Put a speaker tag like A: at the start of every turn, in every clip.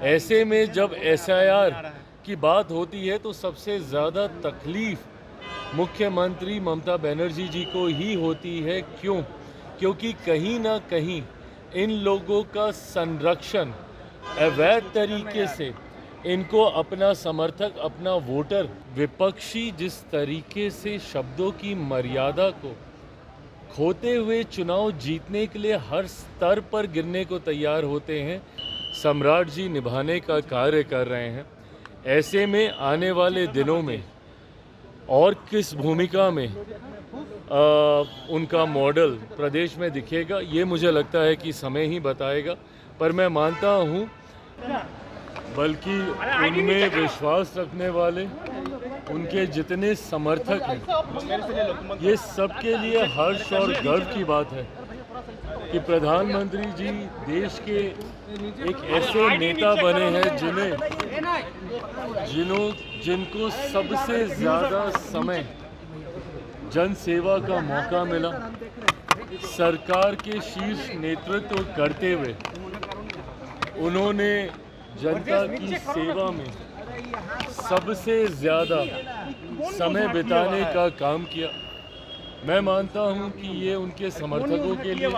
A: ऐसे में जब एसआईआर की बात होती है तो सबसे ज़्यादा तकलीफ मुख्यमंत्री ममता बनर्जी जी को ही होती है। क्यों? क्योंकि कहीं ना कहीं इन लोगों का संरक्षण अवैध तरीके से इनको अपना समर्थक, अपना वोटर, विपक्षी जिस तरीके से शब्दों की मर्यादा को खोते हुए चुनाव जीतने के लिए हर स्तर पर गिरने को तैयार होते हैं, सम्राट जी निभाने का कार्य कर रहे हैं। ऐसे में आने वाले दिनों में और किस भूमिका में उनका मॉडल प्रदेश में दिखेगा, ये मुझे लगता है कि समय ही बताएगा। पर मैं मानता हूँ, बल्कि उनमें विश्वास रखने वाले, उनके जितने समर्थक हैं, ये सबके लिए हर्ष और गर्व की बात है कि प्रधानमंत्री जी देश के एक ऐसे नेता बने हैं जिनको सबसे ज़्यादा समय जन सेवा का मौका मिला। सरकार के शीर्ष नेतृत्व करते हुए उन्होंने जनता की सेवा में सबसे ज़्यादा समय बिताने का काम किया। मैं मानता हूं कि ये उनके समर्थकों के लिए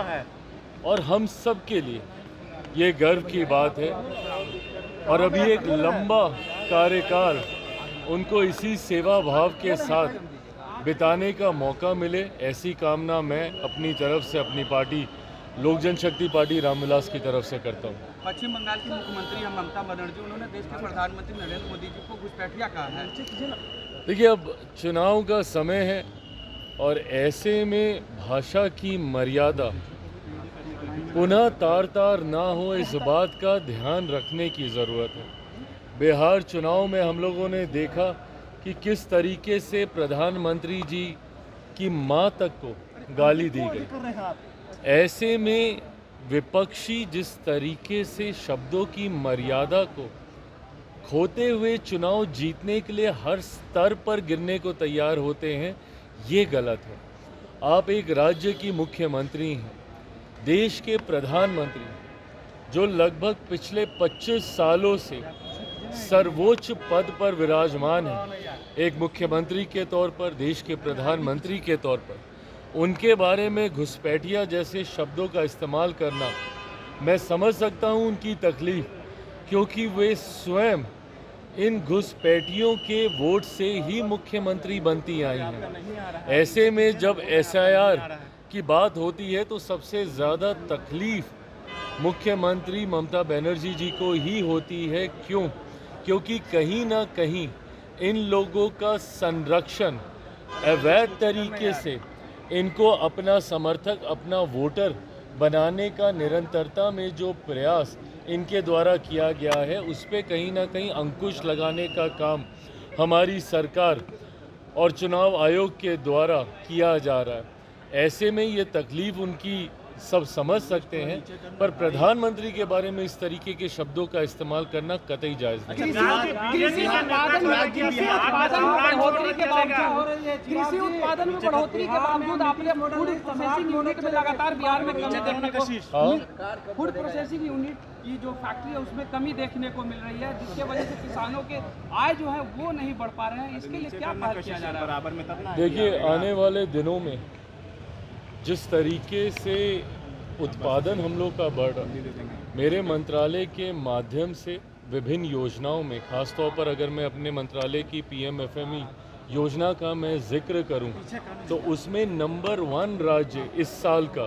A: और हम सब के लिए ये गर्व की बात है। और अभी एक लंबा कार्यकाल उनको इसी सेवा भाव के साथ बिताने का मौका मिले, ऐसी कामना मैं अपनी तरफ से, अपनी पार्टी लोक जनशक्ति पार्टी रामविलास की तरफ से करता हूँ।
B: पश्चिम बंगाल की मुख्यमंत्री ममता बनर्जी, उन्होंने देश के प्रधानमंत्री नरेंद्र मोदी जी को घुसपैठिया कहा है।
A: देखिए, अब चुनाव का समय है और ऐसे में भाषा की मर्यादा पुनः तार तार ना हो, इस बात का ध्यान रखने की ज़रूरत है। बिहार चुनाव में हम लोगों ने देखा कि किस तरीके से प्रधानमंत्री जी की मां तक को गाली दी गई। ऐसे में विपक्षी जिस तरीके से शब्दों की मर्यादा को खोते हुए चुनाव जीतने के लिए हर स्तर पर गिरने को तैयार होते हैं, ये गलत है। आप एक राज्य की मुख्यमंत्री हैं, देश के प्रधानमंत्री, जो लगभग पिछले 25 सालों से सर्वोच्च पद पर विराजमान है, एक मुख्यमंत्री के तौर पर, देश के प्रधानमंत्री के तौर पर, उनके बारे में घुसपैठिया जैसे शब्दों का इस्तेमाल करना, मैं समझ सकता हूं उनकी तकलीफ, क्योंकि वे स्वयं इन घुसपैठियों के वोट से ही मुख्यमंत्री बनती आई हैं। ऐसे में जब एसआईआर की बात होती है तो सबसे ज़्यादा तकलीफ मुख्यमंत्री ममता बनर्जी जी को ही होती है। क्यों? क्योंकि कहीं ना कहीं इन लोगों का संरक्षण अवैध तरीके से इनको अपना समर्थक, अपना वोटर बनाने का निरंतरता में जो प्रयास इनके द्वारा किया गया है, उस पे कहीं ना कहीं अंकुश लगाने का काम हमारी सरकार और चुनाव आयोग के द्वारा किया जा रहा है। ऐसे में ये तकलीफ उनकी सब समझ सकते हैं, पर प्रधानमंत्री के बारे में इस तरीके के शब्दों का इस्तेमाल करना कतई जायज़ नहीं।
C: कृषि उत्पादन में बढ़ोतरी के बावजूद आपने फूड प्रोसेसिंग यूनिट में लगातार बिहार में कमी देखने को, फूड प्रोसेसिंग यूनिट की जो फैक्ट्री है उसमें कमी देखने को मिल रही है, जिसके वजह से किसानों के आय जो है वो नहीं बढ़ पा रहे हैं। इसके लिए क्या पहल किया जा रहा है?
A: देखिए, आने वाले दिनों में जिस तरीके से उत्पादन हम लोग का बढ़ रहा है, मेरे मंत्रालय के माध्यम से विभिन्न योजनाओं में, खासतौर पर अगर मैं अपने मंत्रालय की पीएमएफएमई योजना का मैं जिक्र करूं, तो उसमें नंबर 1 राज्य इस साल का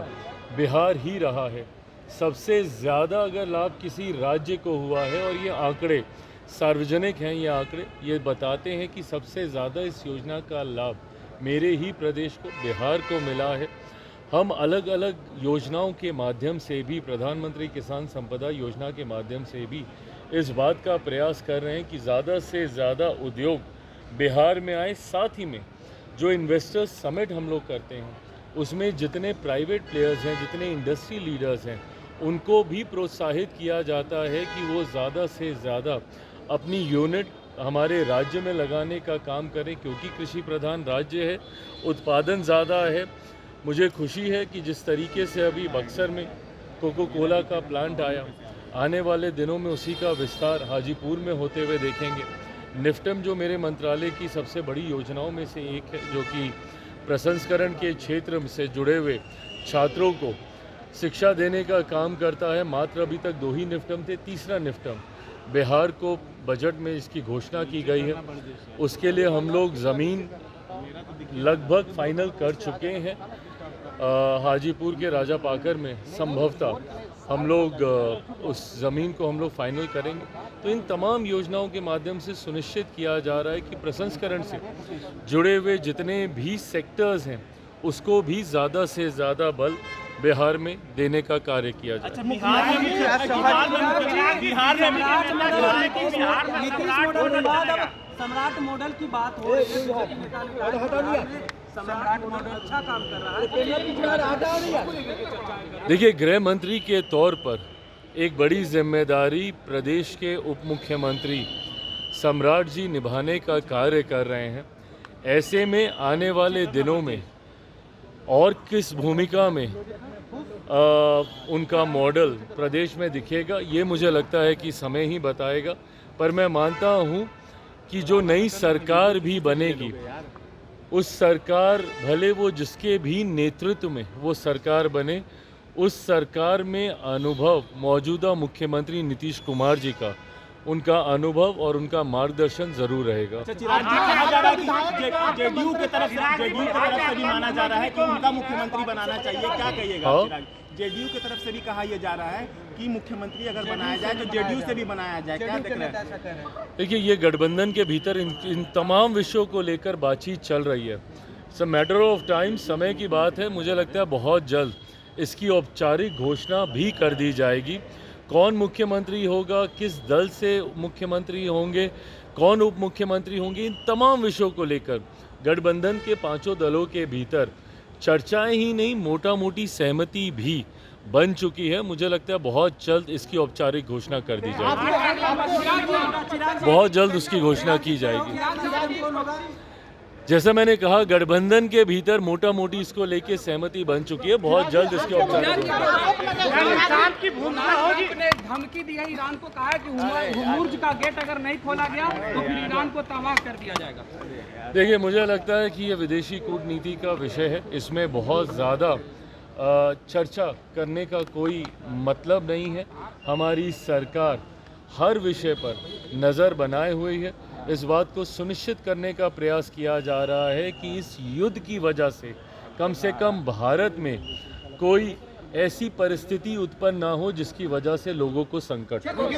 A: बिहार ही रहा है। सबसे ज़्यादा अगर लाभ किसी राज्य को हुआ है, और ये आंकड़े सार्वजनिक हैं, ये आंकड़े ये बताते हैं कि सबसे ज़्यादा इस योजना का लाभ मेरे ही प्रदेश को, बिहार को मिला है। हम अलग अलग योजनाओं के माध्यम से भी, प्रधानमंत्री किसान संपदा योजना के माध्यम से भी इस बात का प्रयास कर रहे हैं कि ज़्यादा से ज़्यादा उद्योग बिहार में आए। साथ ही में जो इन्वेस्टर्स समिट हम लोग करते हैं, उसमें जितने प्राइवेट प्लेयर्स हैं, जितने इंडस्ट्री लीडर्स हैं, उनको भी प्रोत्साहित किया जाता है कि वो ज़्यादा से ज़्यादा अपनी यूनिट हमारे राज्य में लगाने का काम करें, क्योंकि कृषि प्रधान राज्य है, उत्पादन ज़्यादा है। मुझे खुशी है कि जिस तरीके से अभी बक्सर में कोको कोला का प्लांट आया, आने वाले दिनों में उसी का विस्तार हाजीपुर में होते हुए देखेंगे। निफ्टम जो मेरे मंत्रालय की सबसे बड़ी योजनाओं में से एक है, जो कि प्रसंस्करण के क्षेत्र से जुड़े हुए छात्रों को शिक्षा देने का काम करता है। मात्र अभी तक 2 ही निफ्टम थे, तीसरा निफ्टम बिहार को बजट में इसकी घोषणा की गई है। उसके लिए हम लोग ज़मीन लगभग फाइनल कर चुके हैं। हाजीपुर के राजा पाकर में संभवतः हम लोग उस ज़मीन को हम लोग फाइनल करेंगे। तो इन तमाम योजनाओं के माध्यम से सुनिश्चित किया जा रहा है कि प्रसंस्करण से जुड़े हुए जितने भी सेक्टर्स हैं उसको भी ज़्यादा से ज़्यादा बल बिहार में देने का कार्य किया जाए।
C: सम्राट मॉडल की बात हो रही है, सम्राट मॉडल अच्छा काम कर रहा है।
A: देखिए, गृह मंत्री के तौर पर एक बड़ी जिम्मेदारी प्रदेश के उप मुख्यमंत्री सम्राट जी निभाने का कार्य कर रहे हैं। ऐसे में आने वाले दिनों में और किस भूमिका में उनका मॉडल प्रदेश में दिखेगा, ये मुझे लगता है कि समय ही बताएगा। पर मैं मानता हूँ कि जो नई सरकार भी बनेगी, उस सरकार भले वो जिसके भी नेतृत्व में वो सरकार बने, उस सरकार में अनुभव मौजूदा मुख्यमंत्री नीतीश कुमार जी का, उनका अनुभव और उनका मार्गदर्शन जरूर रहेगा।
D: जेडीयू की तरफ से भी माना जा रहा है कि उनका मुख्यमंत्री बनाना चाहिए, क्या कहिएगा? जेडीयू की तरफ से भी कहा यह जा रहा है कि मुख्यमंत्री अगर बनाया जाए तो जेडीयू से भी बनाया जाए, क्या देख रहे हैं?
A: देखिए, ये गठबंधन के भीतर इन तमाम विषयों को लेकर बातचीत चल रही है। It's a matter of time, समय की बात है। मुझे लगता है बहुत जल्द इसकी औपचारिक घोषणा भी कर दी जाएगी। कौन मुख्यमंत्री होगा, किस दल से मुख्यमंत्री होंगे, कौन उप मुख्यमंत्री होंगे, इन तमाम विषयों को लेकर गठबंधन के 5 दलों के भीतर चर्चाएं ही नहीं, मोटा मोटी सहमति भी बन चुकी है। मुझे लगता है बहुत जल्द इसकी औपचारिक घोषणा कर दी जाएगी, बहुत जल्द उसकी घोषणा की जाएगी। जैसा मैंने कहा, गठबंधन के भीतर मोटा मोटी इसको लेके सहमति बन चुकी है, बहुत जल्द इसकी औपचारिक
C: ने धमकी दी है, ईरान को कहा है कि हुर्मुज का गेट अगर नहीं खोला गया तो फिर ईरान को तबाह कर दिया जाएगा।
A: देखिए, मुझे लगता है कि ये विदेशी कूटनीति का विषय है, इसमें बहुत ज़्यादा चर्चा करने का कोई मतलब नहीं है। हमारी सरकार हर विषय पर नज़र बनाए हुई है। इस बात को सुनिश्चित करने का प्रयास किया जा रहा है कि इस युद्ध की वजह से कम भारत में कोई ऐसी परिस्थिति उत्पन्न ना हो जिसकी वजह से लोगों को संकट हो।